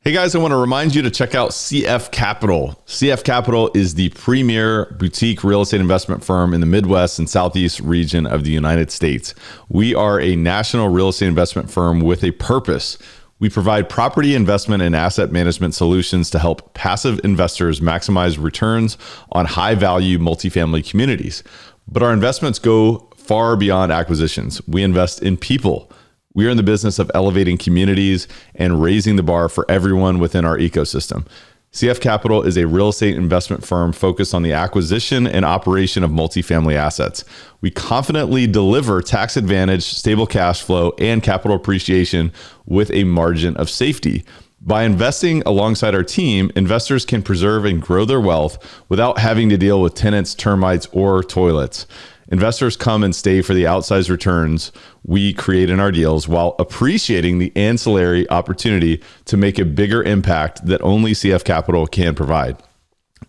Hey guys, I want to remind you to check out CF Capital. CF Capital is the premier boutique real estate investment firm in the Midwest and Southeast region of the United States. We are a national real estate investment firm with a purpose. We provide property investment and asset management solutions to help passive investors maximize returns on high-value multifamily communities. But our investments go far beyond acquisitions. We invest in people. We are in the business of elevating communities and raising the bar for everyone within our ecosystem. CF Capital is a real estate investment firm focused on the acquisition and operation of multifamily assets. We confidently deliver tax advantage, stable cash flow, and capital appreciation with a margin of safety. By investing alongside our team, investors can preserve and grow their wealth without having to deal with tenants, termites, or toilets. Investors come and stay for the outsized returns we create in our deals while appreciating the ancillary opportunity to make a bigger impact that only CF Capital can provide.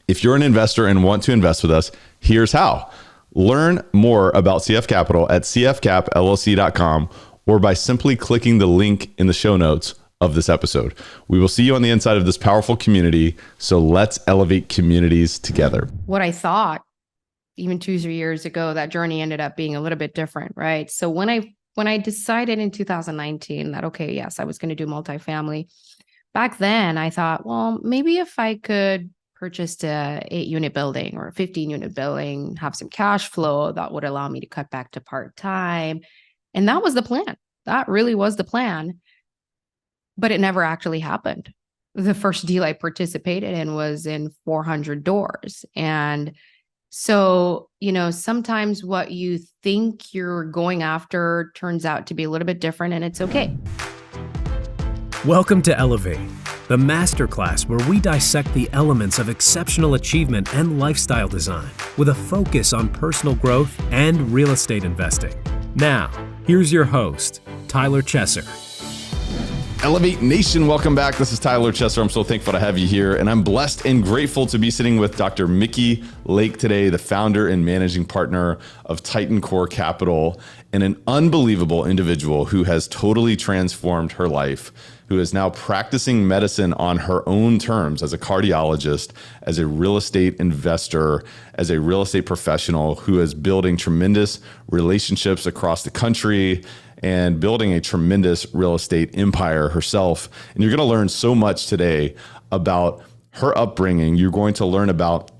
If you're an investor and want to invest with us, here's how. Learn more about CF Capital at cfcapllc.com or by simply clicking the link in the show notes of this episode. We will see you on the inside of this powerful community, so let's elevate communities together. What I thought even 2-3 years ago, that journey ended up being a little bit different, right? So when I decided in 2019 that, okay, yes, I was going to do multifamily, back then I thought, well, maybe if I could purchase a 8-unit building or a 15-unit building, have some cash flow, that would allow me to cut back to part-time. And that was the plan. That really was the plan. But it never actually happened. The first deal I participated in was in 400 doors. And so, sometimes what you think you're going after turns out to be a little bit different, and it's okay. Welcome to Elevate, the masterclass where we dissect the elements of exceptional achievement and lifestyle design with a focus on personal growth and real estate investing. Now, here's your host, Tyler Chesser. Elevate Nation, welcome back. This is Tyler Chesser. I'm so thankful to have you here, and I'm blessed and grateful to be sitting with Dr. Mikki Lake today, the founder and managing partner of TitanCor Capital, and an unbelievable individual who has totally transformed her life, who is now practicing medicine on her own terms as a cardiologist, as a real estate investor, as a real estate professional, who is building tremendous relationships across the country and building a tremendous real estate empire herself. And you're going to learn so much today about her upbringing. You're going to learn about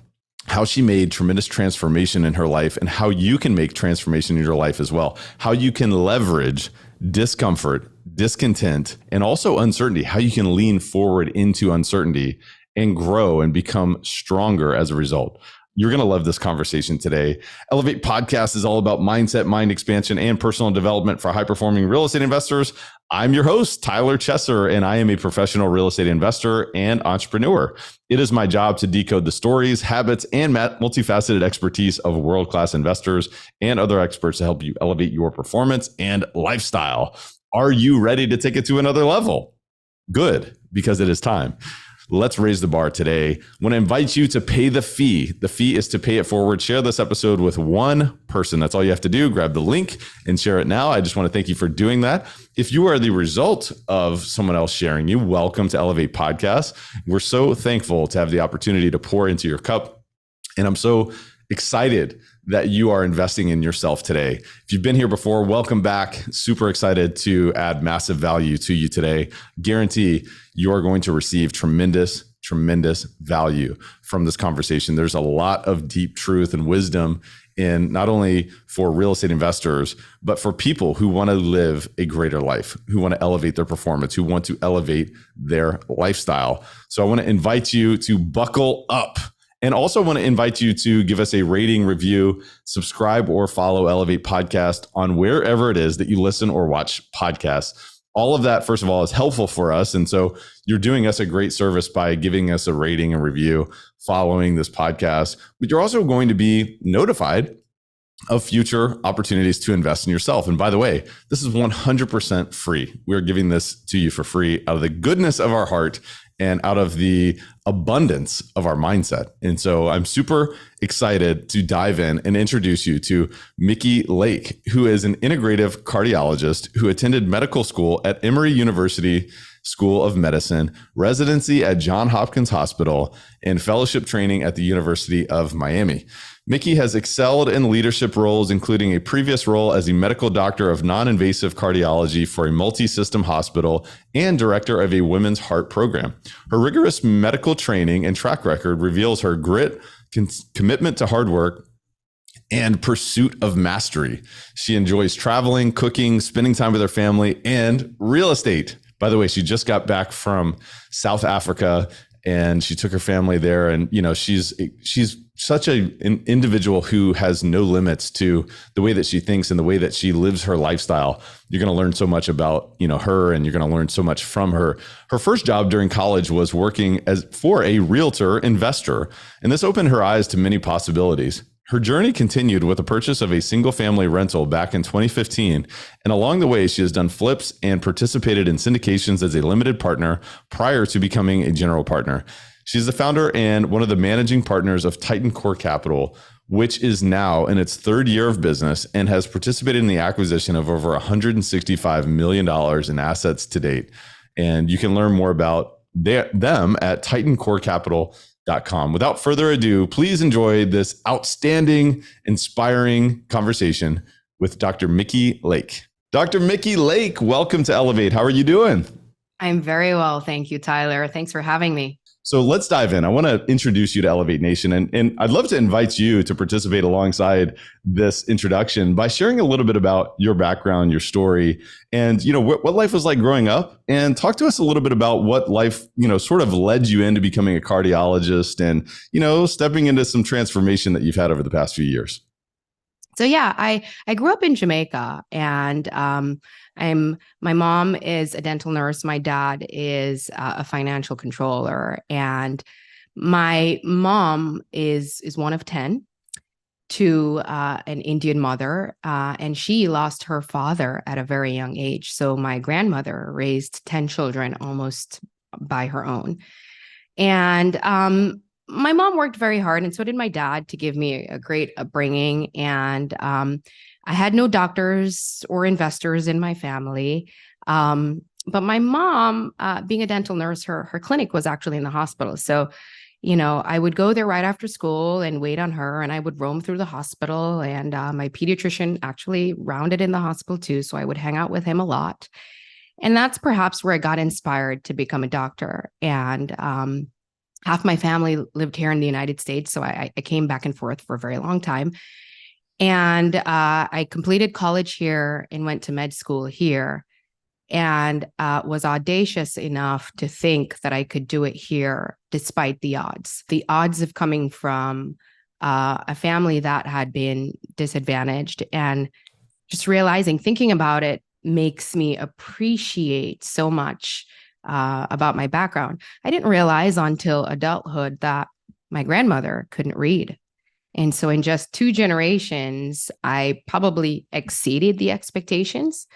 how she made tremendous transformation in her life and how you can make transformation in your life as well. How you can leverage discomfort, discontent, and also uncertainty, how you can lean forward into uncertainty and grow and become stronger as a result. You're going to love this conversation today. Elevate Podcast is all about mindset, mind expansion, and personal development for high-performing real estate investors. I'm your host, Tyler Chesser, and I am a professional real estate investor and entrepreneur. It is my job to decode the stories, habits, and multifaceted expertise of world-class investors and other experts to help you elevate your performance and lifestyle. Are you ready to take it to another level? Good, because it is time. Let's raise the bar today. I want to invite you to pay the fee. The fee is to pay it forward. Share this episode with one person. That's all you have to do. Grab the link and share it now. I just want to thank you for doing that. If you are the result of someone else sharing you, welcome to Elevate Podcast. We're so thankful to have the opportunity to pour into your cup. And I'm so excited that you are investing in yourself today. If you've been here before, welcome back. Super excited to add massive value to you today. Guarantee you are going to receive tremendous value from this conversation. There's a lot of deep truth and wisdom in not only for real estate investors, but for people who want to live a greater life, who want to elevate their performance, who want to elevate their lifestyle. So I want to invite you to buckle up. And also want to invite you to give us a rating, review, subscribe, or follow Elevate Podcast on wherever it is that you listen or watch podcasts. All of that, first of all, is helpful for us. And so you're doing us a great service by giving us a rating and review, following this podcast. But you're also going to be notified of future opportunities to invest in yourself. And by the way, this is 100% free. We're giving this to you for free out of the goodness of our heart and out of the abundance of our mindset. And so I'm super excited to dive in and introduce you to Mikki Lake, who is an integrative cardiologist who attended medical school at Emory University School of Medicine, residency at Johns Hopkins Hospital, and fellowship training at the University of Miami. Mikki has excelled in leadership roles, including a previous role as a medical doctor of non-invasive cardiology for a multi-system hospital and director of a women's heart program. Her rigorous medical training and track record reveals her grit, commitment to hard work, and pursuit of mastery. She enjoys traveling, cooking, spending time with her family, and real estate. By the way, she just got back from South Africa and she took her family there. And, you know, she's such an individual who has no limits to the way that she thinks and the way that she lives her lifestyle. You're going to learn so much about, you know, her, and you're going to learn so much from her. Her first job during college was working for a realtor investor, and this opened her eyes to many possibilities. Her journey continued with the purchase of a single family rental back in 2015. And along the way, she has done flips and participated in syndications as a limited partner prior to becoming a general partner. She's the founder and one of the managing partners of TitanCor Capital, which is now in its third year of business and has participated in the acquisition of over $165 million in assets to date. And you can learn more about them at TitanCorCapital.com. Without further ado, please enjoy this outstanding, inspiring conversation with Dr. Mikki Lake. Dr. Mikki Lake, welcome to Elevate. How are you doing? I'm very well. Thank you, Tyler. Thanks for having me. So let's dive in. I want to introduce you to Elevate Nation, and I'd love to invite you to participate alongside this introduction by sharing a little bit about your background, your story, and, you know, what life was like growing up, and talk to us a little bit about what life, you know, sort of led you into becoming a cardiologist and, you know, stepping into some transformation that you've had over the past few years. So yeah, I grew up in Jamaica, and my mom is a dental nurse. My dad is a financial controller, and my mom is one of 10 to an Indian mother, and she lost her father at a very young age. So my grandmother raised 10 children almost by her own, and my mom worked very hard, and so did my dad, to give me a great upbringing. And I had no doctors or investors in my family. But my mom, being a dental nurse, her clinic was actually in the hospital. So, you know, I would go there right after school and wait on her, and I would roam through the hospital. And my pediatrician actually rounded in the hospital too. So I would hang out with him a lot. And that's perhaps where I got inspired to become a doctor. And half my family lived here in the United States, so I came back and forth for a very long time. And I completed college here and went to med school here, and was audacious enough to think that I could do it here despite the odds. The odds of coming from a family that had been disadvantaged, and just realizing, thinking about it makes me appreciate so much about my background. I didn't realize until adulthood that my grandmother couldn't read. And so in just 2 generations, I probably exceeded the expectations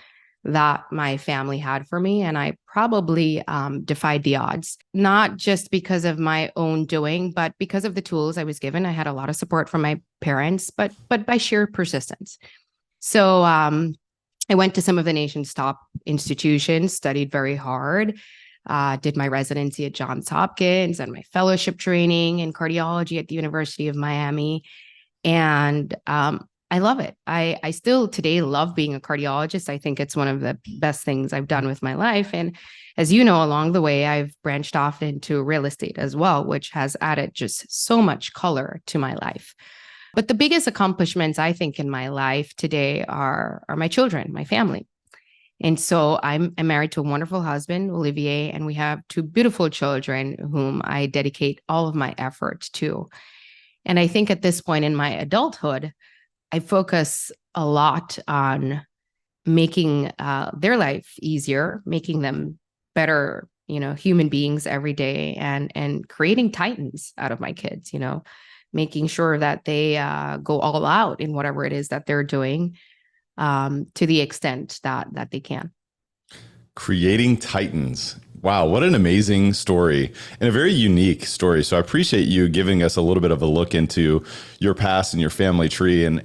that my family had for me. And I probably defied the odds, not just because of my own doing, but because of the tools I was given. I had a lot of support from my parents, but by sheer persistence. So I went to some of the nation's top institutions, studied very hard, did my residency at Johns Hopkins and my fellowship training in cardiology at the University of Miami. And I love it. I still today love being a cardiologist. I think it's one of the best things I've done with my life. And as you know, along the way, I've branched off into real estate as well, which has added just so much color to my life. But the biggest accomplishments, I think, in my life today are my children, my family. And so I'm married to a wonderful husband, Olivier, and we have 2 beautiful children whom I dedicate all of my effort to. And I think at this point in my adulthood, I focus a lot on making their life easier, making them better, you know, human beings every day, and creating titans out of my kids, you know, making sure that they go all out in whatever it is that they're doing, to the extent that they can. Creating Titans. Wow, what an amazing story and a very unique story. So I appreciate you giving us a little bit of a look into your past and your family tree. And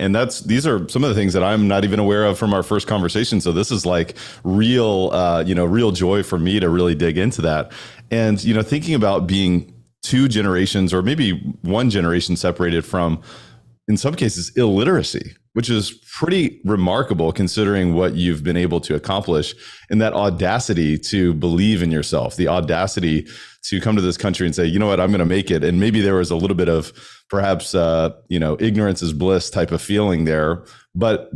these are some of the things that I'm not even aware of from our first conversation. So this is like real, real joy for me to really dig into that. And, thinking about being two generations or maybe one generation separated from, in some cases, illiteracy, which is pretty remarkable considering what you've been able to accomplish, and that audacity to believe in yourself, the audacity to come to this country and say, you know what, I'm going to make it. And maybe there was a little bit of perhaps, ignorance is bliss type of feeling there, but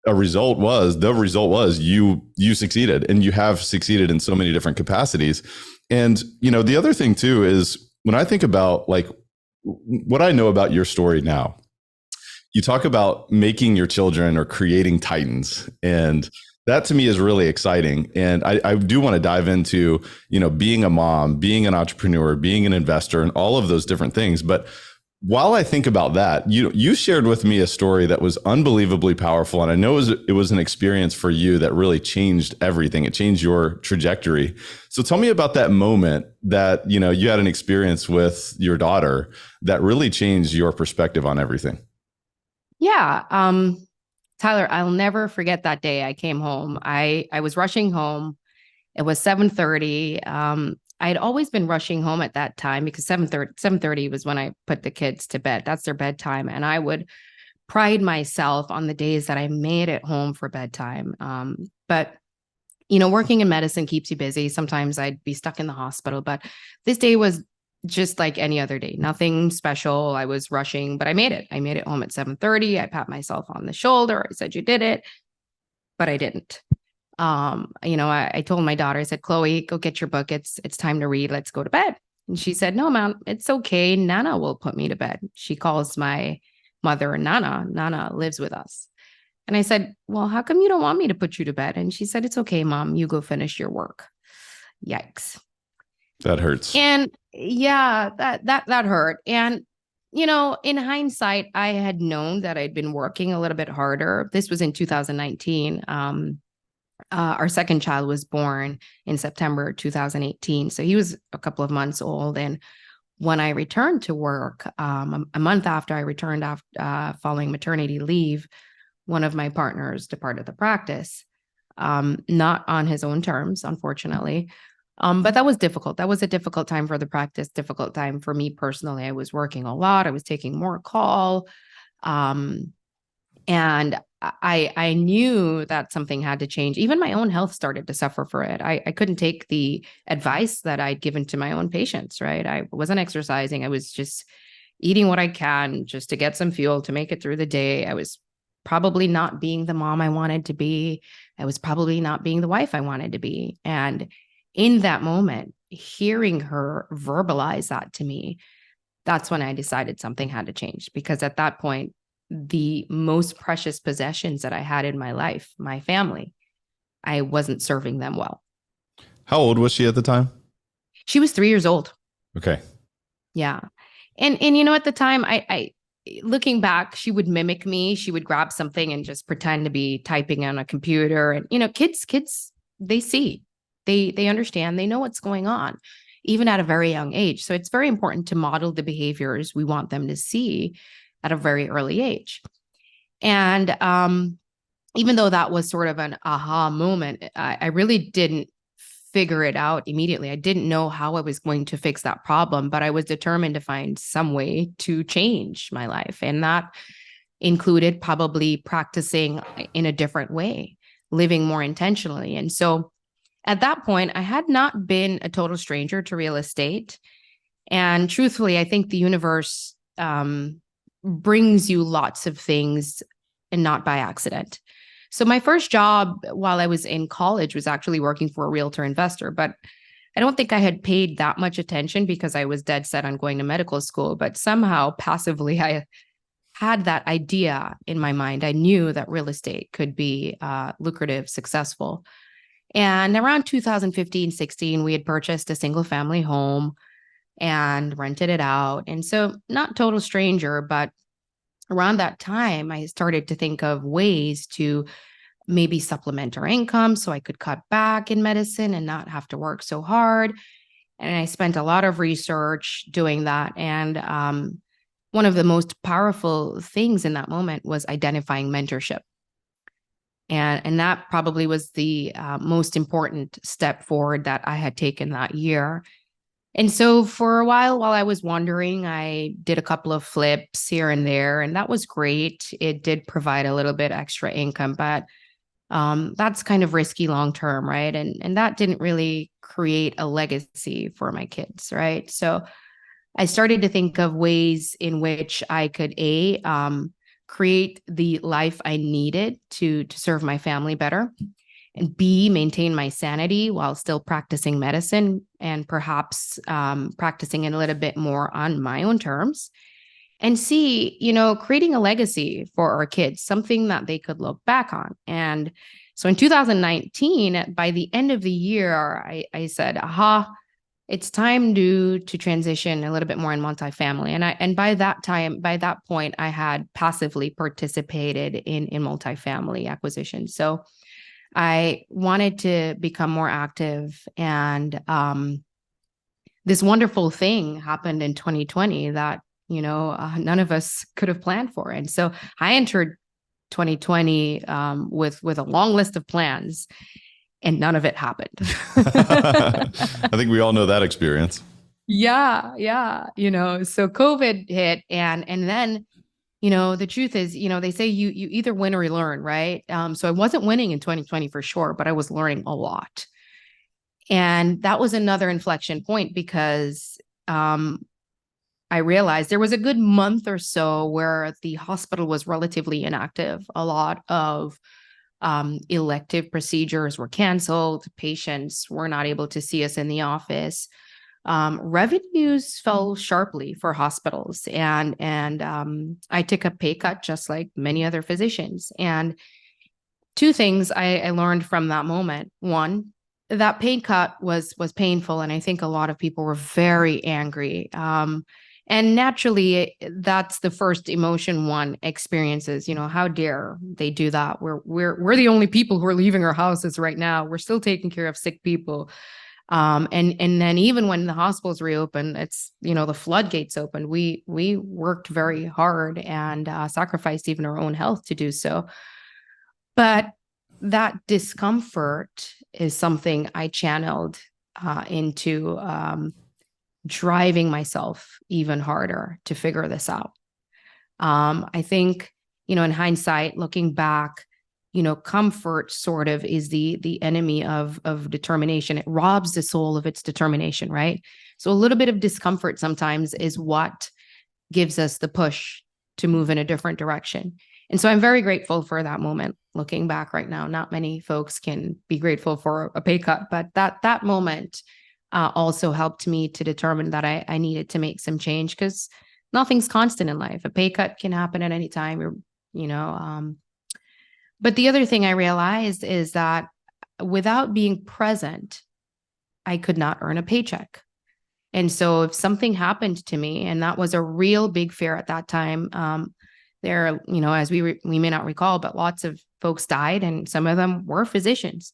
the result was you succeeded, and you have succeeded in so many different capacities. And, the other thing too, is when I think about like what I know about your story now, you talk about making your children or creating Titans. And that to me is really exciting. And I do want to dive into, being a mom, being an entrepreneur, being an investor, and all of those different things. But while I think about that, you shared with me a story that was unbelievably powerful. And I know it was an experience for you that really changed everything. It changed your trajectory. So tell me about that moment that, you had an experience with your daughter that really changed your perspective on everything. Yeah. Tyler, I'll never forget that day I came home. I was rushing home. It was 7:30. I had always been rushing home at that time because 7:30 was when I put the kids to bed. That's their bedtime. And I would pride myself on the days that I made it home for bedtime. But working in medicine keeps you busy. Sometimes I'd be stuck in the hospital, but this day was just like any other day, nothing special. I was rushing, but I made it. I made it home at 7:30. I pat myself on the shoulder. I said, you did it, but I didn't. I told my daughter, I said, Chloe, go get your book. It's time to read. Let's go to bed. And she said, no, Mom, it's okay. Nana will put me to bed. She calls my mother Nana. Nana lives with us. And I said, well, how come you don't want me to put you to bed? And she said, it's okay, Mom, you go finish your work. Yikes. That hurts. And yeah, that hurt. And, in hindsight, I had known that I'd been working a little bit harder. This was in 2019. Our second child was born in September 2018. So he was a couple of months old. And when I returned to work, a month after I returned following maternity leave, one of my partners departed the practice, not on his own terms, unfortunately. But that was difficult. That was a difficult time for the practice, difficult time for me personally. I was working a lot. I was taking more call. And I knew that something had to change. Even my own health started to suffer for it. I couldn't take the advice that I'd given to my own patients, right? I wasn't exercising. I was just eating what I can just to get some fuel to make it through the day. I was probably not being the mom I wanted to be. I was probably not being the wife I wanted to be. And in that moment, hearing her verbalize that to me, that's when I decided something had to change. Because at that point, the most precious possessions that I had in my life, my family, I wasn't serving them well. How old was she at the time? She was 3 years old. Okay. Yeah. And at the time, I looking back, she would mimic me. She would grab something and just pretend to be typing on a computer. And, kids, they see. They understand, they know what's going on, even at a very young age. So it's very important to model the behaviors we want them to see at a very early age. And even though that was sort of an aha moment, I really didn't figure it out immediately. I didn't know how I was going to fix that problem, but I was determined to find some way to change my life. And that included probably practicing in a different way, living more intentionally. And so at that point, I had not been a total stranger to real estate. And truthfully, I think the universe brings you lots of things and not by accident. So my first job while I was in college was actually working for a realtor investor, but I don't think I had paid that much attention because I was dead set on going to medical school. But somehow passively, I had that idea in my mind. I knew that real estate could be lucrative, successful. And around 2015, 16, we had purchased a single family home. and rented it out. And so not total stranger, but around that time, I started to think of ways to maybe supplement our income so I could cut back in medicine and not have to work so hard. And I spent a lot of research doing that. And one of the most powerful things in that moment was identifying mentorship. And that probably was the most important step forward that I had taken that year. And so for a while I was wandering, I did a couple of flips here and there, and that was great. It did provide a little bit extra income, but that's kind of risky long term, right? And that didn't really create a legacy for my kids, right? So I started to think of ways in which I could create the life I needed to serve my family better, and B, maintain my sanity while still practicing medicine, and perhaps practicing it a little bit more on my own terms. And C, creating a legacy for our kids, something that they could look back on. And so in 2019, by the end of the year, I said, it's time to transition a little bit more in multifamily. And by that point, I had passively participated in multifamily acquisition. So I wanted to become more active, and this wonderful thing happened in 2020 that none of us could have planned for. And so I entered 2020 with a long list of plans, and none of it happened. I think we all know that experience. Yeah. So COVID hit, and then the truth is, they say you either win or you learn, right? So I wasn't winning in 2020 for sure, but I was learning a lot. And that was another inflection point, because I realized there was a good month or so where the hospital was relatively inactive. A lot of elective procedures were canceled. Patients were not able to see us in the office. Revenues fell sharply for hospitals, and I took a pay cut just like many other physicians. And two things I learned from that moment. One, that pay cut was painful, and I think a lot of people were very angry. And naturally, that's the first emotion one experiences. How dare they do that? We're the only people who are leaving our houses right now. We're still taking care of sick people. And then even when the hospitals reopen, it's, the floodgates open. We worked very hard and sacrificed even our own health to do so. But that discomfort is something I channeled into driving myself even harder to figure this out. I think, in hindsight, looking back, comfort sort of is the enemy of determination. It robs the soul of its determination, right? So a little bit of discomfort sometimes is what gives us the push to move in a different direction. And so I'm very grateful for that moment. Looking back right now, not many folks can be grateful for a pay cut, but that moment also helped me to determine that I needed to make some change, because nothing's constant in life. A pay cut can happen at any time, But the other thing I realized is that without being present, I could not earn a paycheck. And so if something happened to me, and that was a real big fear at that time, there, as we may not recall, but lots of folks died, and some of them were physicians.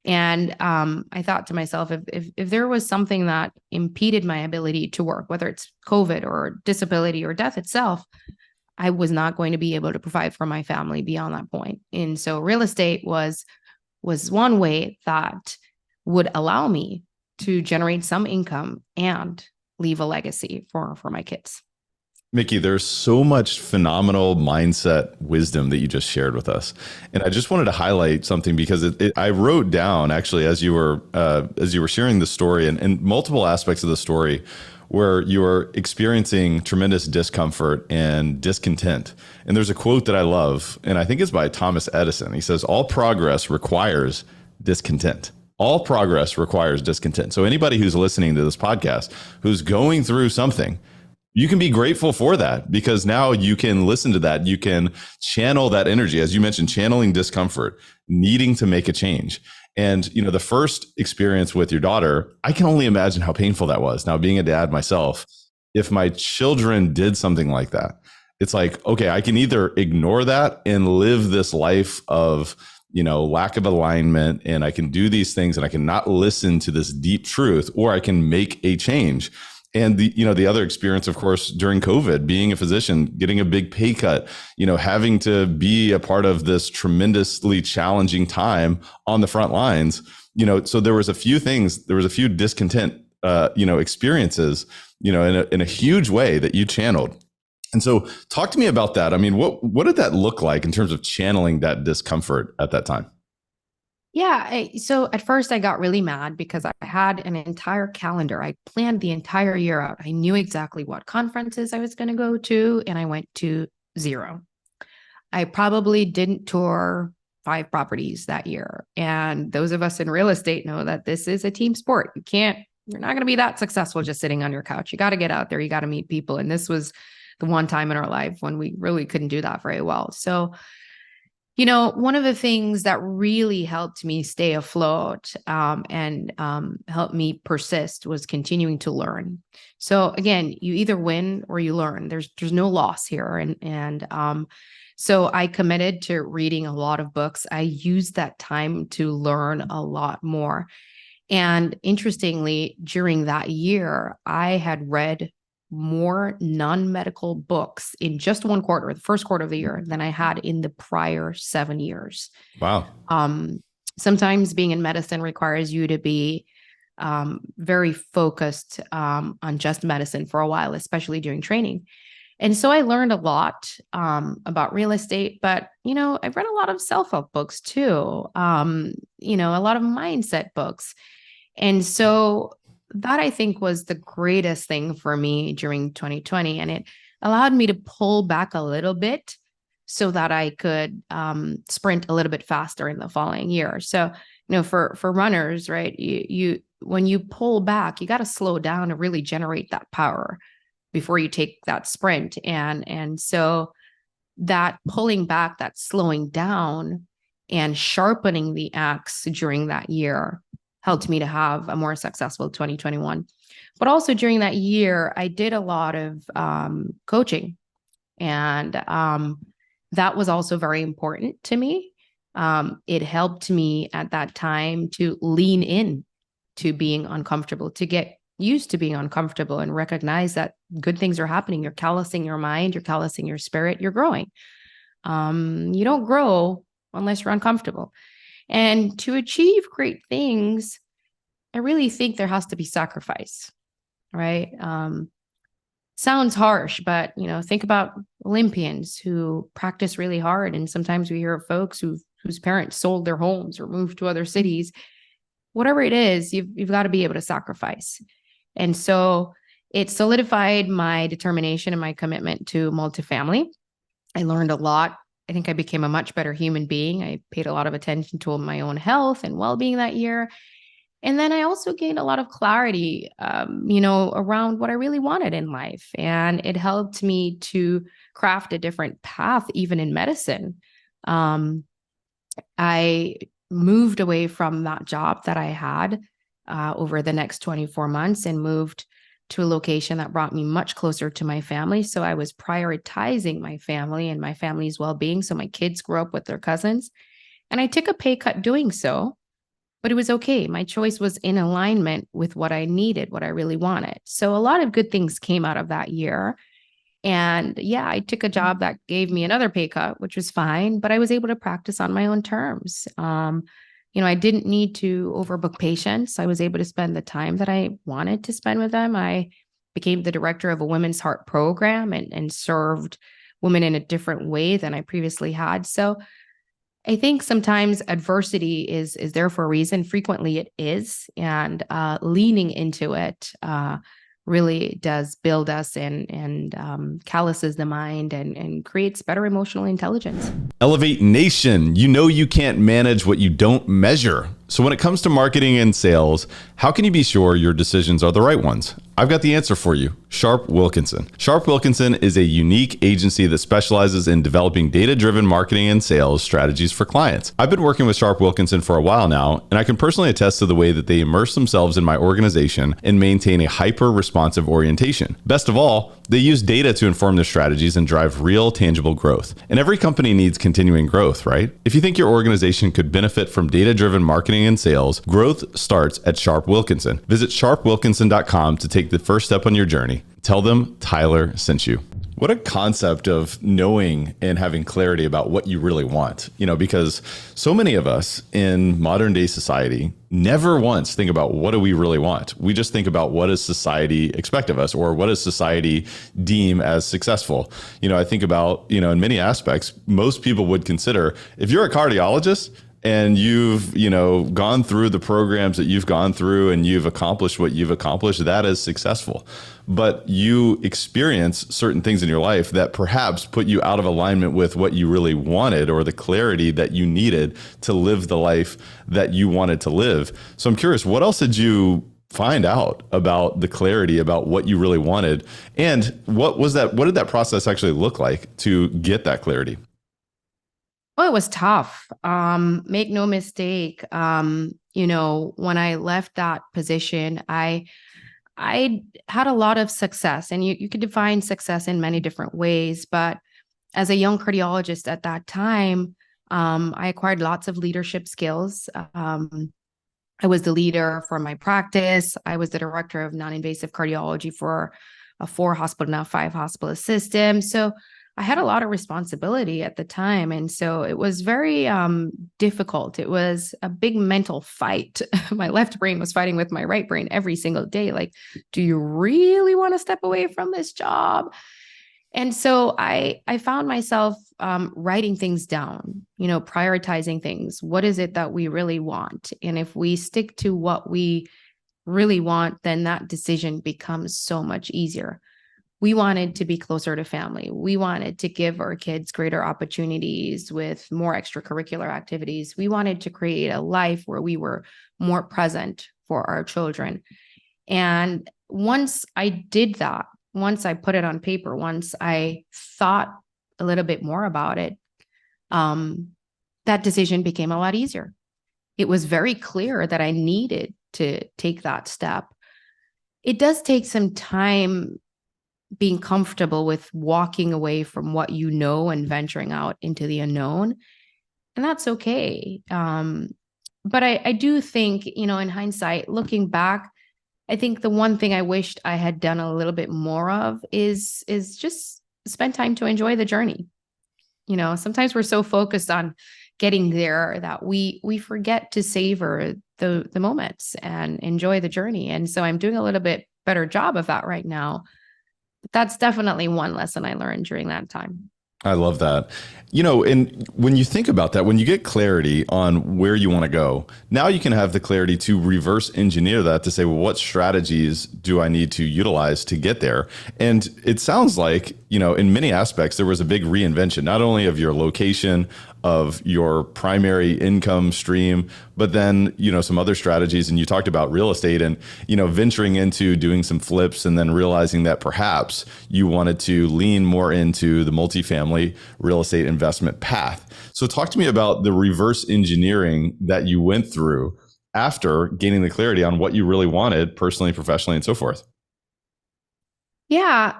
And I thought to myself, if there was something that impeded my ability to work, whether it's COVID or disability or death itself, I was not going to be able to provide for my family beyond that point. And so real estate was one way that would allow me to generate some income and leave a legacy for my kids. Mikki, there's so much phenomenal mindset wisdom that you just shared with us. And I just wanted to highlight something, because I wrote down, actually, as you were sharing the story, and multiple aspects of the story where you are experiencing tremendous discomfort and discontent. And there's a quote that I love, and I think it's by Thomas Edison. He says, "All progress requires discontent." All progress requires discontent. So anybody who's listening to this podcast, who's going through something, you can be grateful for that, because now you can listen to that. You can channel that energy, as you mentioned, channeling discomfort, needing to make a change. And, the first experience with your daughter, I can only imagine how painful that was. Now, being a dad myself, if my children did something like that, it's like, okay, I can either ignore that and live this life of, lack of alignment, and I can do these things and I can not listen to this deep truth, or I can make a change. And the other experience, of course, during COVID, being a physician, getting a big pay cut, having to be a part of this tremendously challenging time on the front lines, so there was a few discontent, experiences, in a huge way that you channeled. And so talk to me about that. I mean, what did that look like in terms of channeling that discomfort at that time? Yeah. So at first I got really mad because I had an entire calendar. I planned the entire year out. I knew exactly what conferences I was going to go to, and I went to 0. I probably didn't tour 5 properties that year. And those of us in real estate know that this is a team sport. You're not going to be that successful just sitting on your couch. You got to get out there. You got to meet people. And this was the one time in our life when we really couldn't do that very well. So, one of the things that really helped me stay afloat and helped me persist was continuing to learn. So again, you either win or you learn. There's no loss here. And so I committed to reading a lot of books. I used that time to learn a lot more. And interestingly, during that year, I had read more non-medical books in just one quarter, the first quarter of the year, than I had in the prior 7 years. Wow. Sometimes being in medicine requires you to be very focused on just medicine for a while, especially during training. And so I learned a lot about real estate, but, I've read a lot of self-help books too, a lot of mindset books. And so that I think was the greatest thing for me during 2020. And it allowed me to pull back a little bit so that I could sprint a little bit faster in the following year. So, for runners, right, you when you pull back, you got to slow down to really generate that power before you take that sprint. And so that pulling back, that slowing down and sharpening the axe during that year helped me to have a more successful 2021. But also during that year, I did a lot of coaching, and that was also very important to me. It helped me at that time to lean in to being uncomfortable, to get used to being uncomfortable and recognize that good things are happening. You're callousing your mind, you're callousing your spirit, you're growing. You don't grow unless you're uncomfortable. And to achieve great things, I really think there has to be sacrifice, right? Sounds harsh, but think about Olympians who practice really hard. And sometimes we hear of folks whose parents sold their homes or moved to other cities. Whatever it is, you've got to be able to sacrifice. And so it solidified my determination and my commitment to multifamily. I learned a lot. I think I became a much better human being. I paid a lot of attention to my own health and well-being that year. And then I also gained a lot of clarity, around what I really wanted in life. And it helped me to craft a different path, even in medicine. I moved away from that job that I had over the next 24 months and moved to a location that brought me much closer to my family. So I was prioritizing my family and my family's well-being. So my kids grew up with their cousins, and I took a pay cut doing so, but it was okay. My choice was in alignment with what I needed, what I really wanted. So a lot of good things came out of that year. And yeah, I took a job that gave me another pay cut, which was fine, but I was able to practice on my own terms. I didn't need to overbook patients. I was able to spend the time that I wanted to spend with them. I became the director of a women's heart program and served women in a different way than I previously had. So I think sometimes adversity is there for a reason. Frequently it is. And leaning into it really does build us and calluses the mind and creates better emotional intelligence. Elevate Nation, you can't manage what you don't measure. So when it comes to marketing and sales, how can you be sure your decisions are the right ones? I've got the answer for you. Sharp Wilkinson. Sharp Wilkinson is a unique agency that specializes in developing data-driven marketing and sales strategies for clients. I've been working with Sharp Wilkinson for a while now, and I can personally attest to the way that they immerse themselves in my organization and maintain a hyper-responsive orientation. Best of all, they use data to inform their strategies and drive real, tangible growth. And every company needs continuing growth, right? If you think your organization could benefit from data-driven marketing and sales, growth starts at Sharp Wilkinson. Visit sharpwilkinson.com to take the first step on your journey. Tell them Tyler sent you. What a concept of knowing and having clarity about what you really want, because so many of us in modern day society never once think about what do we really want. We just think about what does society expect of us, or what does society deem as successful. I think about, in many aspects, most people would consider, if you're a cardiologist and you've, gone through the programs that you've gone through and you've accomplished what you've accomplished, that is successful. But you experience certain things in your life that perhaps put you out of alignment with what you really wanted, or the clarity that you needed to live the life that you wanted to live. So I'm curious, what else did you find out about the clarity about what you really wanted? And what did that process actually look like to get that clarity? Oh, it was tough. Make no mistake. When I left that position, I had a lot of success, and you could define success in many different ways. But as a young cardiologist at that time, I acquired lots of leadership skills. I was the leader for my practice. I was the director of non-invasive cardiology for a 4-hospital, now 5-hospital system. So I had a lot of responsibility at the time. And so it was very difficult. It was a big mental fight. My left brain was fighting with my right brain every single day. Like, do you really want to step away from this job? And so I found myself writing things down, prioritizing things. What is it that we really want? And if we stick to what we really want, then that decision becomes so much easier. We wanted to be closer to family. We wanted to give our kids greater opportunities with more extracurricular activities. We wanted to create a life where we were more present for our children. And once I did that, once I put it on paper, once I thought a little bit more about it, that decision became a lot easier. It was very clear that I needed to take that step. It does take some time being comfortable with walking away from what you know and venturing out into the unknown. And that's okay. But I do think, in hindsight, looking back, I think the one thing I wished I had done a little bit more of is just spend time to enjoy the journey. Sometimes we're so focused on getting there that we forget to savor the moments and enjoy the journey. And so I'm doing a little bit better job of that right now. But that's definitely one lesson I learned during that time. I love that. And when you think about that, when you get clarity on where you want to go, now you can have the clarity to reverse engineer that to say, well, what strategies do I need to utilize to get there? And it sounds like, in many aspects, there was a big reinvention, not only of your location, of your primary income stream, but then, some other strategies. And you talked about real estate and, venturing into doing some flips and then realizing that perhaps you wanted to lean more into the multifamily real estate investment path. So talk to me about the reverse engineering that you went through after gaining the clarity on what you really wanted personally, professionally, and so forth. Yeah,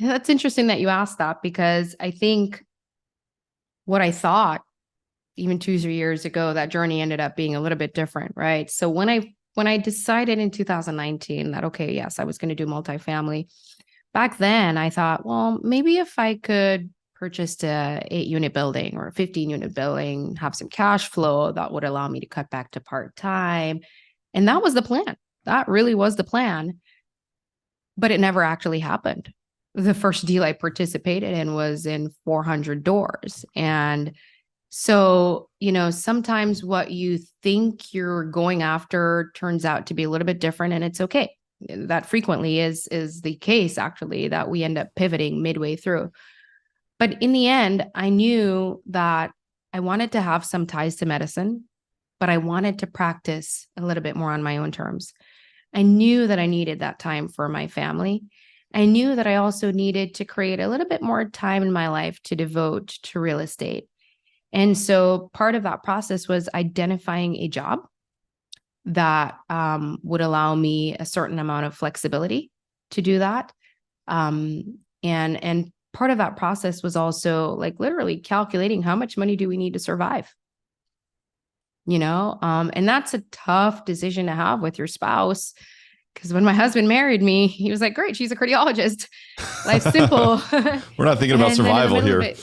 that's interesting that you asked that, because I think what I thought even 2-3 years ago, that journey ended up being a little bit different, right? So when I decided in 2019 that, okay, yes, I was going to do multifamily, back then I thought, well, maybe if I could purchase a 8-unit building or a 15-unit building, have some cash flow, that would allow me to cut back to part-time. And that was the plan. That really was the plan. But it never actually happened. The first deal I participated in was in 400 doors. And so, sometimes what you think you're going after turns out to be a little bit different, and it's okay. That frequently is the case, actually, that we end up pivoting midway through. But in the end, I knew that I wanted to have some ties to medicine, but I wanted to practice a little bit more on my own terms. I knew that I needed that time for my family. I knew that I also needed to create a little bit more time in my life to devote to real estate. And so part of that process was identifying a job that would allow me a certain amount of flexibility to do that. And part of that process was also like literally calculating how much money do we need to survive, and that's a tough decision to have with your spouse. Because when my husband married me, he was like, great, she's a cardiologist. Life's simple. We're not thinking about survival here.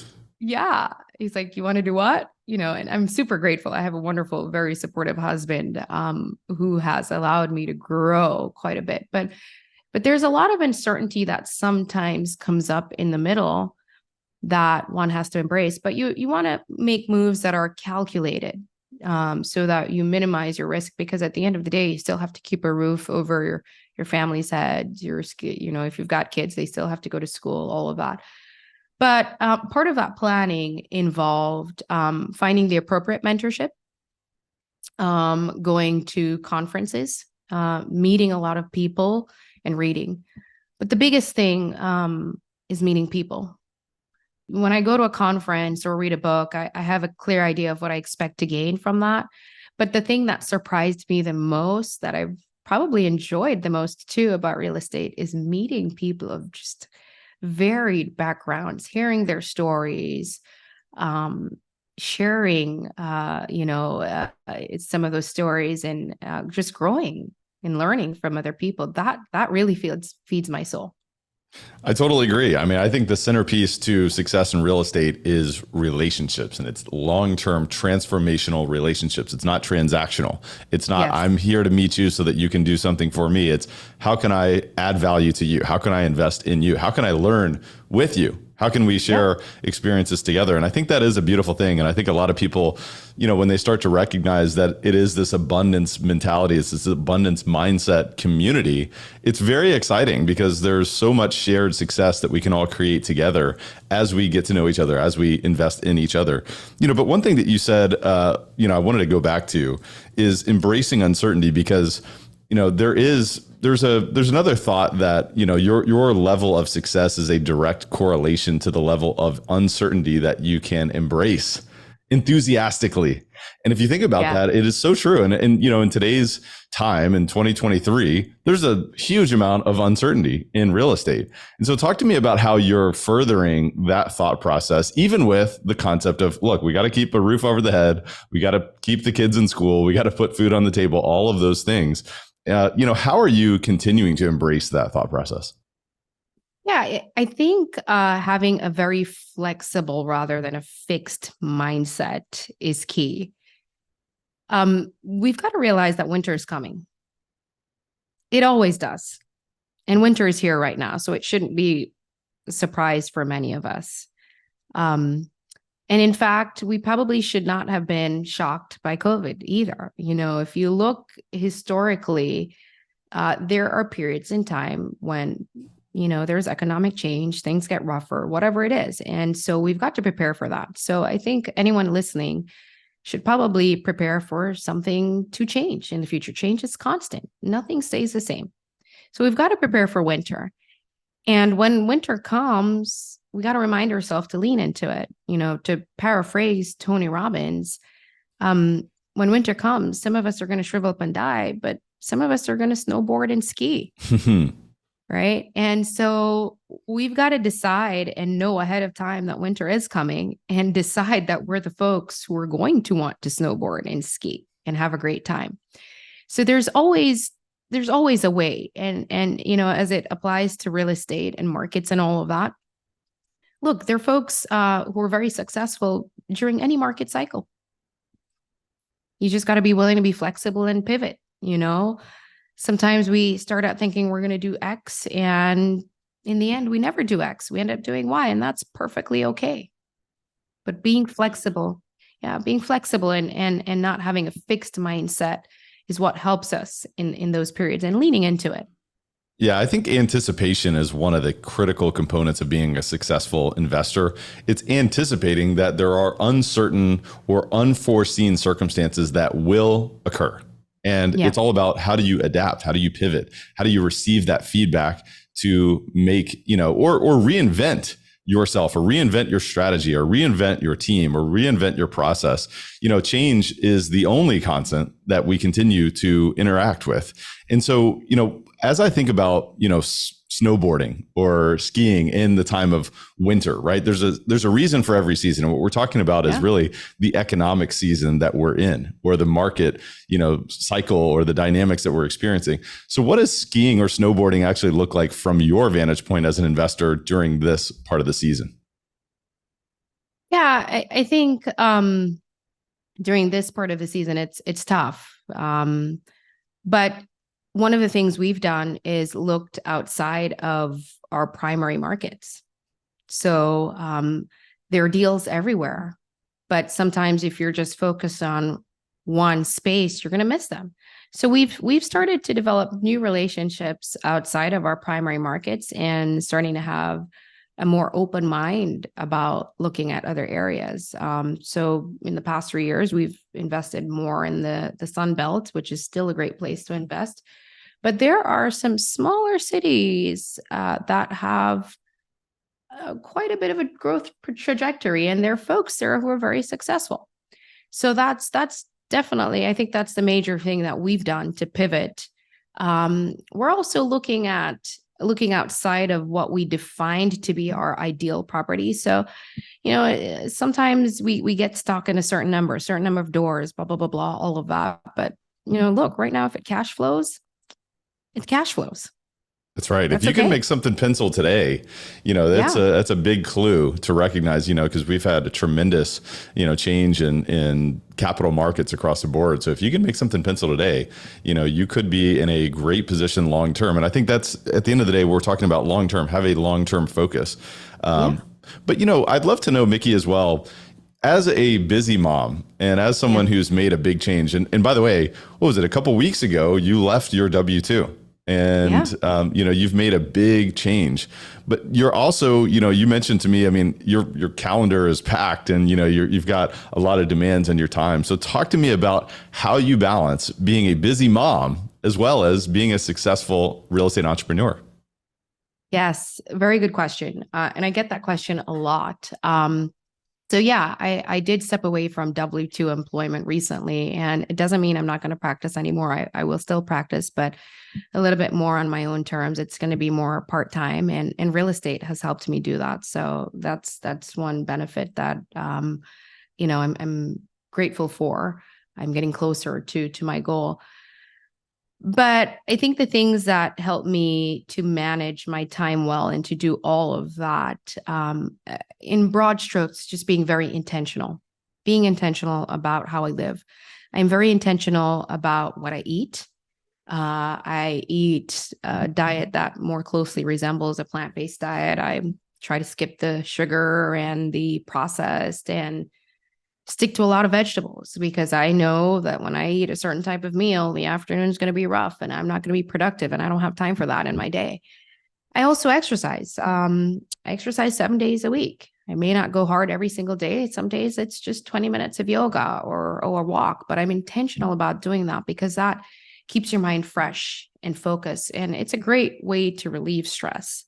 Yeah. He's like, you want to do what? And I'm super grateful. I have a wonderful, very supportive husband who has allowed me to grow quite a bit. But there's a lot of uncertainty that sometimes comes up in the middle that one has to embrace. But you want to make moves that are calculated so that you minimize your risk, because at the end of the day, you still have to keep a roof over your family's head. If you've got kids, they still have to go to school, all of that. But part of that planning involved finding the appropriate mentorship, going to conferences, meeting a lot of people, and reading. But the biggest thing is meeting people. When I go to a conference or read a book, I have a clear idea of what I expect to gain from that. But the thing that surprised me the most, that I've probably enjoyed the most too about real estate, is meeting people of just varied backgrounds, hearing their stories, sharing, some of those stories, and just growing and learning from other people. That really feeds my soul. I totally agree. I mean, I think the centerpiece to success in real estate is relationships, and it's long-term transformational relationships. It's not transactional. It's not, yes, I'm here to meet you so that you can do something for me. It's, how can I add value to you? How can I invest in you? How can I learn with you? How can we share experiences together? And I think that is a beautiful thing. And I think a lot of people, when they start to recognize that it is this abundance mentality, it's this abundance mindset community, it's very exciting, because there's so much shared success that we can all create together as we get to know each other, as we invest in each other. But one thing that you said, I wanted to go back to, is embracing uncertainty, because there's another thought that, your level of success is a direct correlation to the level of uncertainty that you can embrace enthusiastically. And if you think about that, it is so true. And in today's time, in 2023, there's a huge amount of uncertainty in real estate. And so talk to me about how you're furthering that thought process, even with the concept of, look, we got to keep a roof over the head. We got to keep the kids in school. We got to put food on the table, all of those things. How are you continuing to embrace that thought process? Yeah, I think having a very flexible rather than a fixed mindset is key. We've got to realize that winter is coming. It always does. And winter is here right now, so it shouldn't be a surprise for many of us. And in fact, we probably should not have been shocked by COVID either. If you look historically, there are periods in time when, there's economic change, things get rougher, whatever it is. And so we've got to prepare for that. So I think anyone listening should probably prepare for something to change in the future. Change is constant. Nothing stays the same. So we've got to prepare for winter. And when winter comes, we got to remind ourselves to lean into it. To paraphrase Tony Robbins, when winter comes, some of us are going to shrivel up and die, but some of us are going to snowboard and ski. Right. And so we've got to decide and know ahead of time that winter is coming, and decide that we're the folks who are going to want to snowboard and ski and have a great time. So there's always a way. And as it applies to real estate and markets and all of that, look, there are folks who are very successful during any market cycle. You just got to be willing to be flexible and pivot. Sometimes we start out thinking we're going to do X, and in the end, we never do X. We end up doing Y, and that's perfectly okay. But being flexible, and not having a fixed mindset is what helps us in those periods, and leaning into it. Yeah, I think anticipation is one of the critical components of being a successful investor. It's anticipating that there are uncertain or unforeseen circumstances that will occur. And it's all about, how do you adapt? How do you pivot? How do you receive that feedback to make, or reinvent yourself, or reinvent your strategy, or reinvent your team, or reinvent your process? Change is the only constant that we continue to interact with. And so, as I think about, snowboarding or skiing in the time of winter, right? There's a reason for every season. And what we're talking about is really the economic season that we're in, or the market, cycle, or the dynamics that we're experiencing. So what does skiing or snowboarding actually look like from your vantage point as an investor during this part of the season? Yeah, I think during this part of the season, it's tough. But one of the things we've done is looked outside of our primary markets. So there are deals everywhere, but sometimes if you're just focused on one space, you're going to miss them. So we've started to develop new relationships outside of our primary markets, and starting to have a more open mind about looking at other areas. So in the past 3 years, we've invested more in the Sun Belt, which is still a great place to invest. But there are some smaller cities that have quite a bit of a growth trajectory, and there are folks there who are very successful. So that's definitely, I think that's the major thing that we've done to pivot. We're also looking outside of what we defined to be our ideal property. So, sometimes we get stuck in a certain number of doors, blah, blah, blah, blah, all of that. But, look, right now, if it cash flows, it cash flows. That's right. If you can make something pencil today, that's a big clue to recognize, because we've had a tremendous, change in capital markets across the board. So if you can make something pencil today, you could be in a great position long term. And I think that's, at the end of the day, we're talking about long term, have a long term focus. But, I'd love to know, Mikki, as well, as a busy mom and as someone who's made a big change. And by the way, what was it? A couple of weeks ago, you left your W-2. And, you've made a big change, but you're also, you mentioned to me, I mean, your calendar is packed, and, you've got a lot of demands on your time. So talk to me about how you balance being a busy mom as well as being a successful real estate entrepreneur. Yes, very good question. And I get that question a lot. So I did step away from W-2 employment recently, and it doesn't mean I'm not going to practice anymore. I will still practice, but a little bit more on my own terms. It's going to be more part-time, and real estate has helped me do that. So that's one benefit that, I'm grateful for. I'm getting closer to my goal. But I think the things that help me to manage my time well and to do all of that, in broad strokes, just being very intentional, about how I live. I'm very intentional about what I eat. I eat a diet that more closely resembles a plant-based diet. I try to skip the sugar and the processed, and stick to a lot of vegetables, because I know that when I eat a certain type of meal, the afternoon is going to be rough, and I'm not going to be productive, and I don't have time for that in my day. I also exercise. I exercise 7 days a week. I may not go hard every single day. Some days it's just 20 minutes of yoga or a walk, but I'm intentional about doing that, because that keeps your mind fresh and focused, and it's a great way to relieve stress.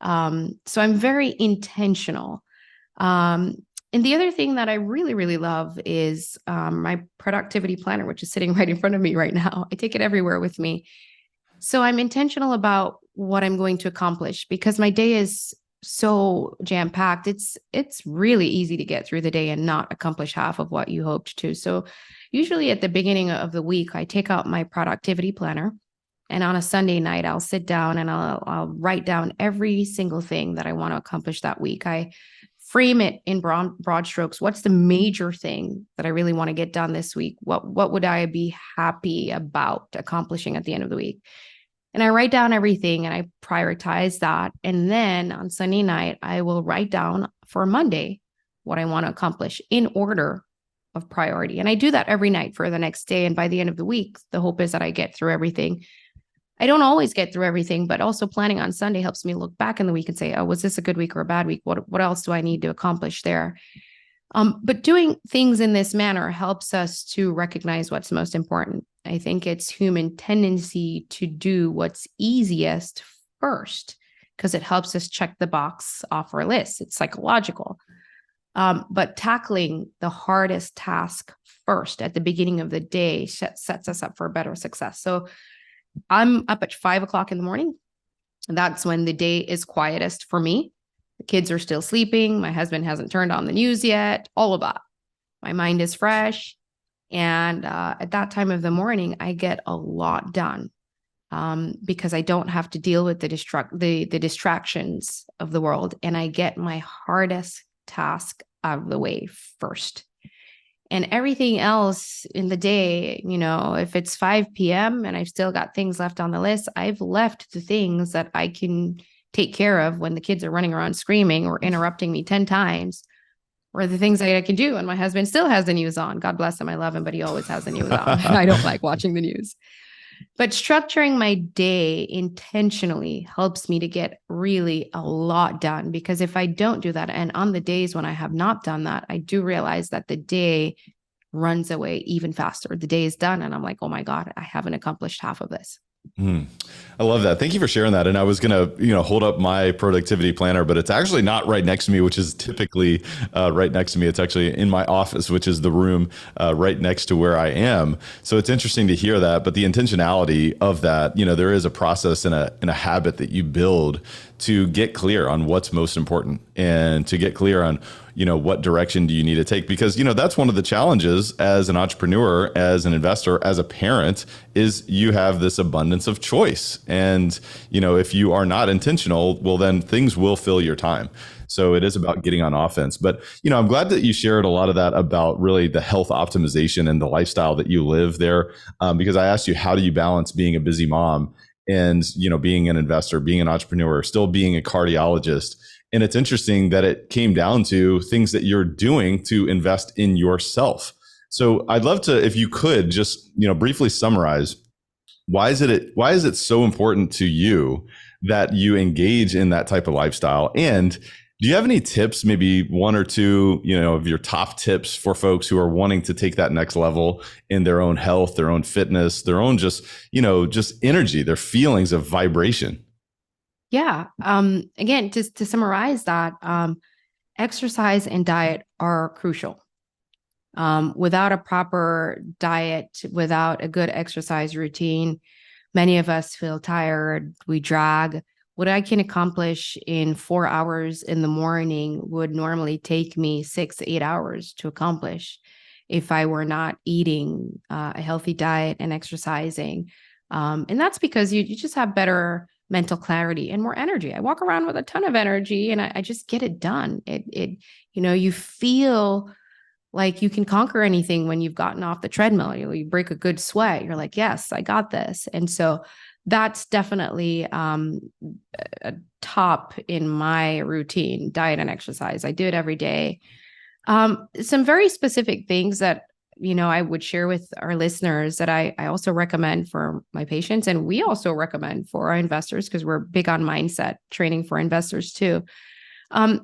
So I'm very intentional. And the other thing that I really, really love is my productivity planner, which is sitting right in front of me right now. I take it everywhere with me. So I'm intentional about what I'm going to accomplish, because my day is so jam-packed. It's really easy to get through the day and not accomplish half of what you hoped to. So usually at the beginning of the week, I take out my productivity planner, and on a Sunday night, I'll sit down and I'll write down every single thing that I want to accomplish that week. I frame it in broad strokes. What's the major thing that I really want to get done this week? What would I be happy about accomplishing at the end of the week? And I write down everything, and I prioritize that. And then on Sunday night, I will write down for Monday what I want to accomplish in order of priority. And I do that every night for the next day. And by the end of the week, the hope is that I get through everything. I don't always get through everything, but also planning on Sunday helps me look back in the week and say, oh, was this a good week or a bad week? What else do I need to accomplish there? But doing things in this manner helps us to recognize what's most important. I think it's human tendency to do what's easiest first because it helps us check the box off our list. It's psychological. But tackling the hardest task first at the beginning of the day sets us up for better success. So I'm up at 5 o'clock in the morning. And that's when the day is quietest for me. The kids are still sleeping. My husband hasn't turned on the news yet, all of that. My mind is fresh. And at that time of the morning, I get a lot done because I don't have to deal with the distractions of the world. And I get my hardest task out of the way first. And everything else in the day, if it's 5 p.m. and I've still got things left on the list, I've left the things that I can take care of when the kids are running around screaming or interrupting me 10 times, or the things that I can do. And my husband still has the news on. God bless him. I love him, but he always has the news on. I don't like watching the news. But structuring my day intentionally helps me to get really a lot done, because if I don't do that, and on the days when I have not done that, I do realize that the day runs away even faster. The day is done and I'm like, oh my God, I haven't accomplished half of this. I love that. Thank you for sharing that. And I was going to, hold up my productivity planner, but it's actually not right next to me, which is typically right next to me. It's actually in my office, which is the room right next to where I am. So it's interesting to hear that. But the intentionality of that, there is a process and a habit that you build to get clear on what's most important and to get clear on what direction do you need to take? Because, that's one of the challenges as an entrepreneur, as an investor, as a parent, is you have this abundance of choice. And, if you are not intentional, well, then things will fill your time. So it is about getting on offense. But, I'm glad that you shared a lot of that about really the health optimization and the lifestyle that you live there. Because I asked you, how do you balance being a busy mom and, being an investor, being an entrepreneur, still being a cardiologist? And it's interesting that it came down to things that you're doing to invest in yourself. So I'd love to, if you could just, briefly summarize, why is it so important to you that you engage in that type of lifestyle? And do you have any tips, maybe one or two, of your top tips for folks who are wanting to take that next level in their own health, their own fitness, their own just energy, their feelings of vibration? Yeah. Again, to summarize that, exercise and diet are crucial. Without a proper diet, without a good exercise routine, many of us feel tired, we drag. What I can accomplish in 4 hours in the morning would normally take me 6 to 8 hours to accomplish if I were not eating a healthy diet and exercising. And that's because you just have better mental clarity and more energy. I walk around with a ton of energy and I just get it done. You feel like you can conquer anything when you've gotten off the treadmill. You break a good sweat. You're like, yes, I got this. And so that's definitely a top in my routine, diet and exercise. I do it every day. Some very specific things that I would share with our listeners that I also recommend for my patients. And we also recommend for our investors, because we're big on mindset training for investors too.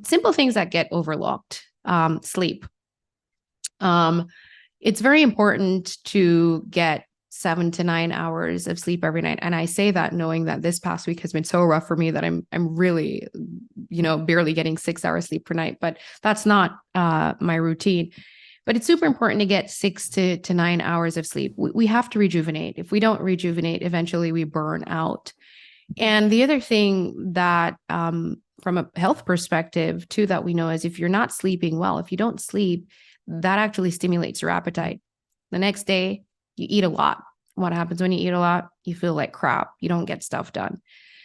Simple things that get overlooked. Sleep. It's very important to get 7 to 9 hours of sleep every night. And I say that knowing that this past week has been so rough for me that I'm really, barely getting 6 hours sleep per night, but that's not my routine. But it's super important to get 6 to 9 hours of sleep. We have to rejuvenate. If we don't rejuvenate, eventually we burn out. And the other thing that, from a health perspective too, that we know is if you're not sleeping well, if you don't sleep, that actually stimulates your appetite. The next day, you eat a lot. What happens when you eat a lot? You feel like crap. You don't get stuff done.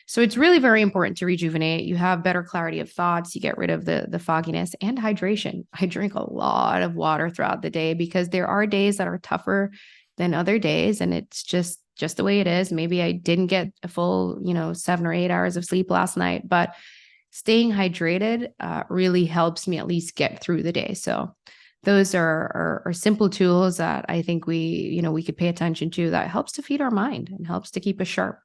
So it's really very important to rejuvenate. You have better clarity of thoughts. You get rid of the fogginess and hydration. I drink a lot of water throughout the day because there are days that are tougher than other days. And it's just the way it is. Maybe I didn't get a full, 7 or 8 hours of sleep last night, but staying hydrated really helps me at least get through the day. So those are simple tools that I think we could pay attention to that helps to feed our mind and helps to keep us sharp.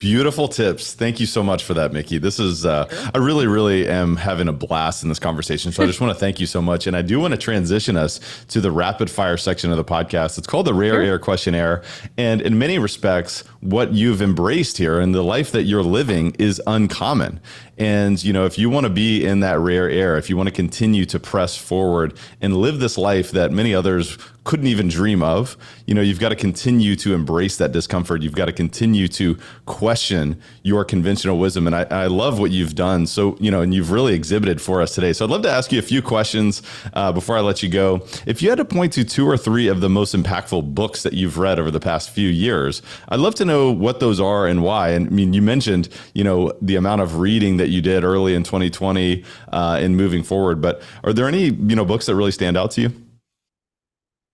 Beautiful tips. Thank you so much for that, Mikki. This is, I really, really am having a blast in this conversation. So I just want to thank you so much. And I do want to transition us to the rapid fire section of the podcast. It's called the Rare Air Questionnaire. And in many respects, what you've embraced here and the life that you're living is uncommon. And, if you want to be in that rare air, if you want to continue to press forward and live this life that many others couldn't even dream of, you've got to continue to embrace that discomfort. You've got to continue to question your conventional wisdom. And I love what you've done. So, and you've really exhibited for us today. So I'd love to ask you a few questions before I let you go. If you had to point to 2 or 3 of the most impactful books that you've read over the past few years, I'd love to know what those are and why. And I mean, you mentioned, the amount of reading that you did early in 2020 and moving forward, but are there any, books that really stand out to you?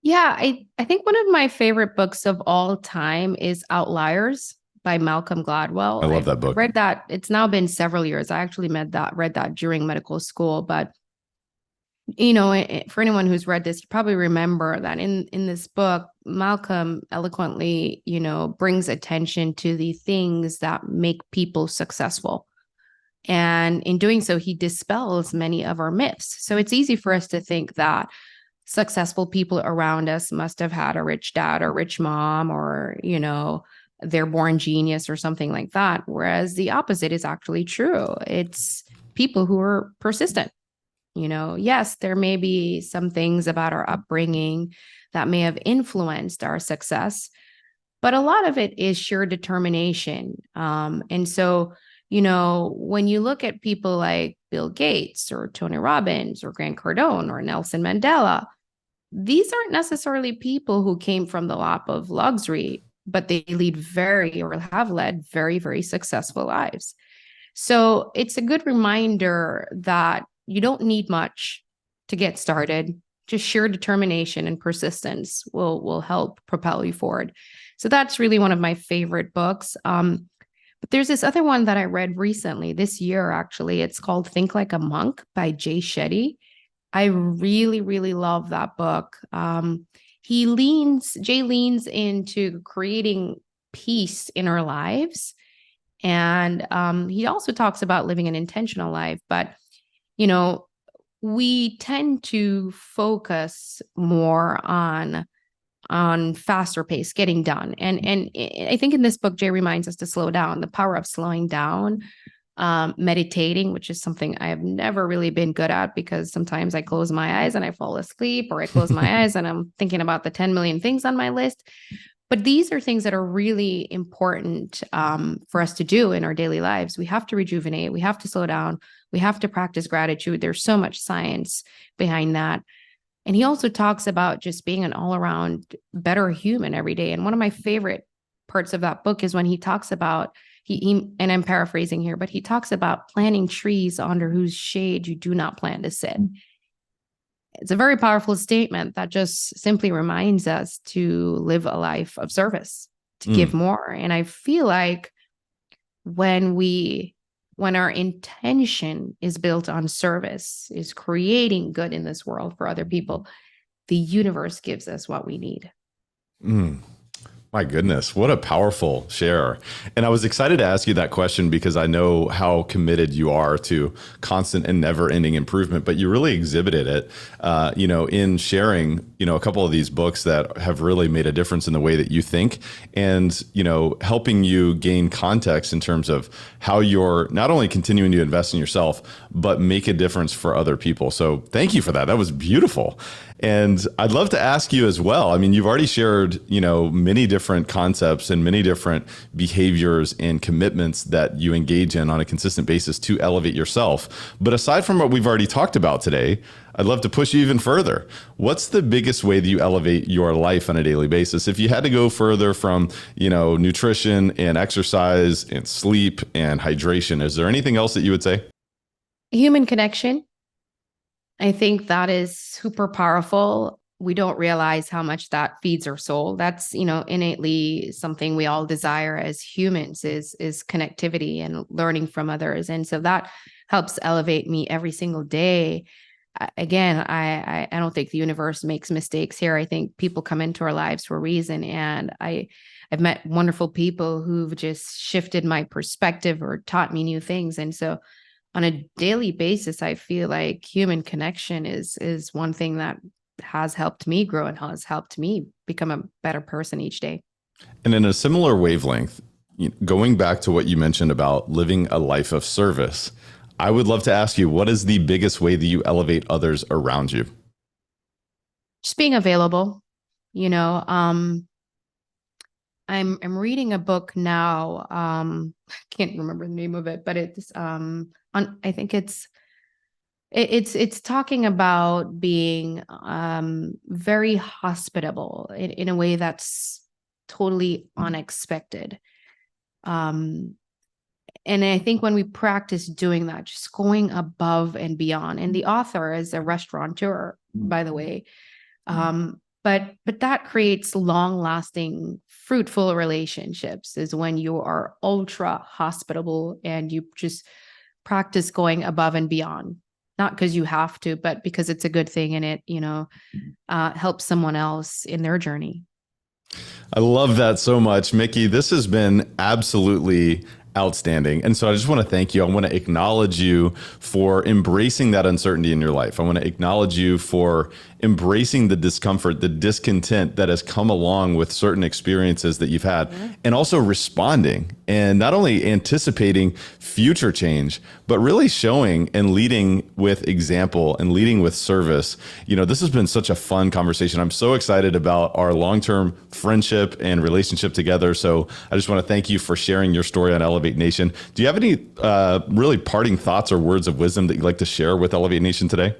Yeah, I think one of my favorite books of all time is Outliers by Malcolm Gladwell. I love that book. Read that. It's now been several years. I actually read that during medical school, but for anyone who's read this, you probably remember that in this book, Malcolm eloquently, brings attention to the things that make people successful. And in doing so, he dispels many of our myths. So it's easy for us to think that successful people around us must have had a rich dad or rich mom, or, they're born genius or something like that. Whereas the opposite is actually true. It's people who are persistent. Yes, there may be some things about our upbringing that may have influenced our success, but a lot of it is sheer determination. And so, when you look at people like Bill Gates or Tony Robbins or Grant Cardone or Nelson Mandela, these aren't necessarily people who came from the lap of luxury, but they have led very, very successful lives. So it's a good reminder that you don't need much to get started. Just sheer determination and persistence will help propel you forward. So that's really one of my favorite books. But there's this other one that I read recently, this year, actually. It's called Think Like a Monk by Jay Shetty. I really, really love that book. Jay leans into creating peace in our lives. And he also talks about living an intentional life. But, we tend to focus more on faster pace, getting done. And I think in this book, Jay reminds us to slow down, the power of slowing down, meditating, which is something I have never really been good at, because sometimes I close my eyes and I fall asleep, or I close my eyes and I'm thinking about the 10 million things on my list. But these are things that are really important for us to do in our daily lives. We have to rejuvenate. We have to slow down. We have to practice gratitude. There's so much science behind that. And he also talks about just being an all-around better human every day. And one of my favorite parts of that book is when he talks about, and I'm paraphrasing here, but he talks about planting trees under whose shade you do not plan to sit. It's a very powerful statement that just simply reminds us to live a life of service, to give more. And I feel like when our intention is built on service, is creating good in this world for other people, the universe gives us what we need. My goodness, what a powerful share. And I was excited to ask you that question because I know how committed you are to constant and never ending improvement, but you really exhibited it, in sharing, a couple of these books that have really made a difference in the way that you think and, helping you gain context in terms of how you're not only continuing to invest in yourself, but make a difference for other people. So thank you for that. That was beautiful. And I'd love to ask you as well. I mean, you've already shared, many different concepts and many different behaviors and commitments that you engage in on a consistent basis to elevate yourself. But aside from what we've already talked about today, I'd love to push you even further. What's the biggest way that you elevate your life on a daily basis? If you had to go further from, nutrition and exercise and sleep and hydration, is there anything else that you would say? Human connection. I think that is super powerful. We don't realize how much that feeds our soul. That's, innately something we all desire as humans is connectivity and learning from others. And so that helps elevate me every single day. Again, I don't think the universe makes mistakes here. I think people come into our lives for a reason. And I I've met wonderful people who've just shifted my perspective or taught me new things. And so on a daily basis, I feel like human connection is one thing that has helped me grow and has helped me become a better person each day. And in a similar wavelength, going back to what you mentioned about living a life of service, I would love to ask you, what is the biggest way that you elevate others around you? Just being available. I'm reading a book now. I can't remember the name of it, but it's I think it's talking about being very hospitable in a way that's totally unexpected. And I think when we practice doing that, just going above and beyond, and the author is a restaurateur, by the way. But that creates long-lasting, fruitful relationships is when you are ultra hospitable and you just practice going above and beyond, not because you have to, but because it's a good thing and it, helps someone else in their journey. I love that so much, Mikki. This has been absolutely outstanding. And so I just want to thank you. I want to acknowledge you for embracing that uncertainty in your life. I want to acknowledge you for embracing the discomfort, the discontent that has come along with certain experiences that you've had, and also responding and not only anticipating future change, but really showing and leading with example and leading with service. This has been such a fun conversation. I'm so excited about our long-term friendship and relationship together. So I just want to thank you for sharing your story on Elevate Nation. Do you have any really parting thoughts or words of wisdom that you'd like to share with Elevate Nation today?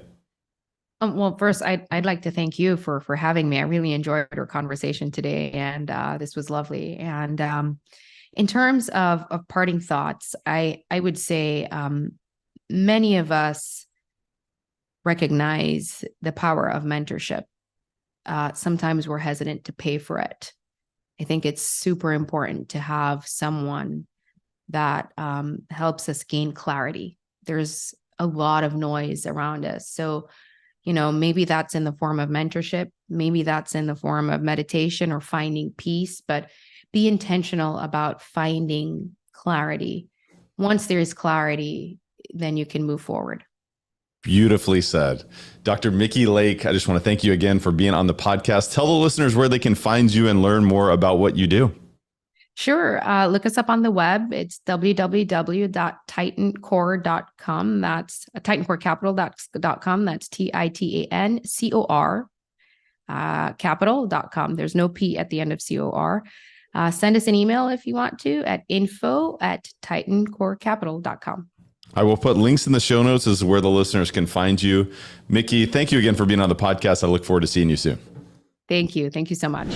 Well, first, I'd like to thank you for having me. I really enjoyed our conversation today, and this was lovely. And in terms of parting thoughts, I would say many of us recognize the power of mentorship. Sometimes we're hesitant to pay for it. I think it's super important to have someone that helps us gain clarity. There's a lot of noise around us. So maybe that's in the form of mentorship, maybe that's in the form of meditation or finding peace, but be intentional about finding clarity. Once there is clarity, then you can move forward. Beautifully said. Dr. Mikki Lake, I just want to thank you again for being on the podcast. Tell the listeners where they can find you and learn more about what you do. Sure. Look us up on the web. It's www.TitanCor.com. That's TitanCorCapital.com. That's TITANCOR capital.com. There's no P at the end of COR. Send us an email if you want to at info@TitanCorCapital.com. I will put links in the show notes as where the listeners can find you. Mikki, thank you again for being on the podcast. I look forward to seeing you soon. Thank you. Thank you so much.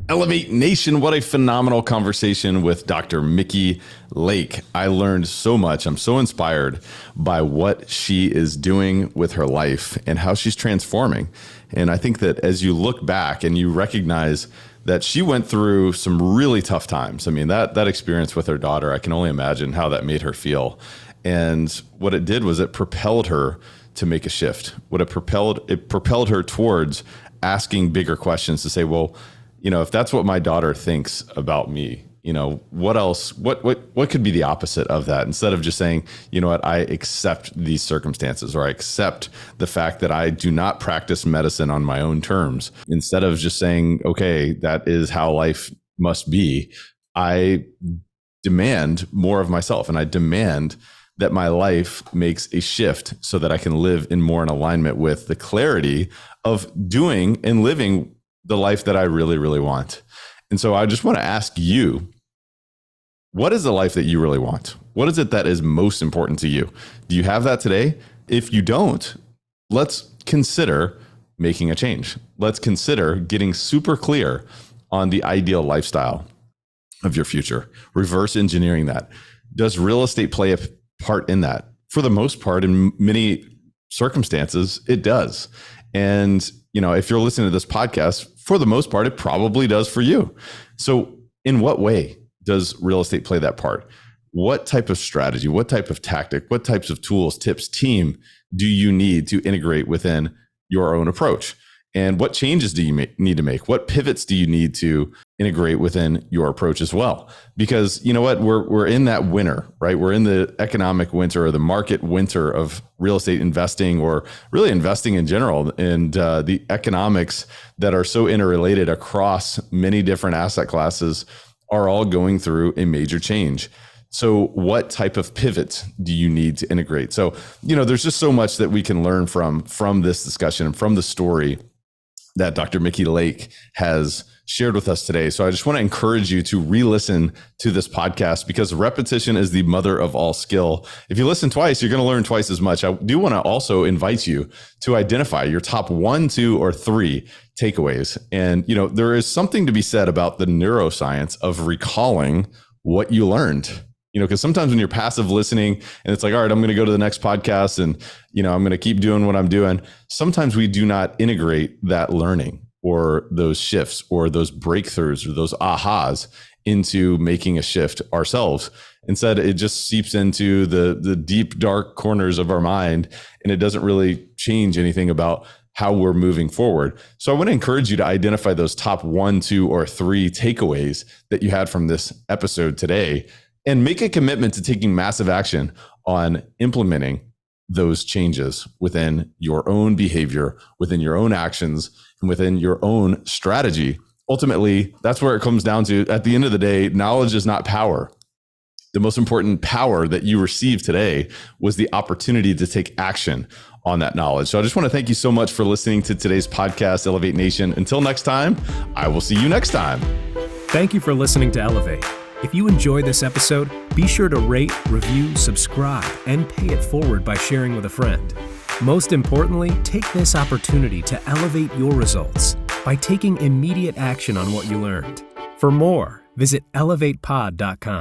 Elevate Nation, what a phenomenal conversation with Dr. Mikki Lake. I learned so much. I'm so inspired by what she is doing with her life and how she's transforming. And I think that as you look back and you recognize that she went through some really tough times. I mean, that experience with her daughter, I can only imagine how that made her feel. And what it did was it propelled her to make a shift. It propelled her towards asking bigger questions to say, well, if that's what my daughter thinks about me, what else, what could be the opposite of that? Instead of just saying, I accept these circumstances, or I accept the fact that I do not practice medicine on my own terms. Instead of just saying, okay, that is how life must be, I demand more of myself, and I demand that my life makes a shift so that I can live in alignment with the clarity of doing and living the life that I really, really want. And so I just want to ask you, what is the life that you really want? What is it that is most important to you? Do you have that today? If you don't, let's consider making a change. Let's consider getting super clear on the ideal lifestyle of your future, reverse engineering that. Does real estate play a part in that? For the most part, in many circumstances, it does. And, if you're listening to this podcast, for the most part, it probably does for you. So in what way does real estate play that part? What type of strategy, what type of tactic, what types of tools, tips, team do you need to integrate within your own approach? And what changes do you need to make? What pivots do you need to integrate within your approach as well. Because you know what, we're in that winter, right? We're in the economic winter or the market winter of real estate investing, or really investing in general, and the economics that are so interrelated across many different asset classes are all going through a major change. So what type of pivot do you need to integrate? So, there's just so much that we can learn from this discussion and from the story that Dr. Mikki Lake has shared with us today. So I just want to encourage you to re-listen to this podcast, because repetition is the mother of all skill. If you listen twice, you're going to learn twice as much. I do want to also invite you to identify your top 1, 2, or 3 takeaways. And, there is something to be said about the neuroscience of recalling what you learned. Because sometimes when you're passive listening and it's like, all right, I'm going to go to the next podcast and, I'm going to keep doing what I'm doing. Sometimes we do not integrate that learning or those shifts or those breakthroughs or those ahas into making a shift ourselves. Instead, it just seeps into the deep, dark corners of our mind, and it doesn't really change anything about how we're moving forward. So I want to encourage you to identify those top 1, 2, or 3 takeaways that you had from this episode today, and make a commitment to taking massive action on implementing those changes within your own behavior, within your own actions, and within your own strategy. Ultimately, that's where it comes down to. At the end of the day, knowledge is not power. The most important power that you received today was the opportunity to take action on that knowledge. So I just want to thank you so much for listening to today's podcast, Elevate Nation. Until next time, I will see you next time. Thank you for listening to Elevate. If you enjoyed this episode, be sure to rate, review, subscribe, and pay it forward by sharing with a friend. Most importantly, take this opportunity to elevate your results by taking immediate action on what you learned. For more, visit elevatepod.com.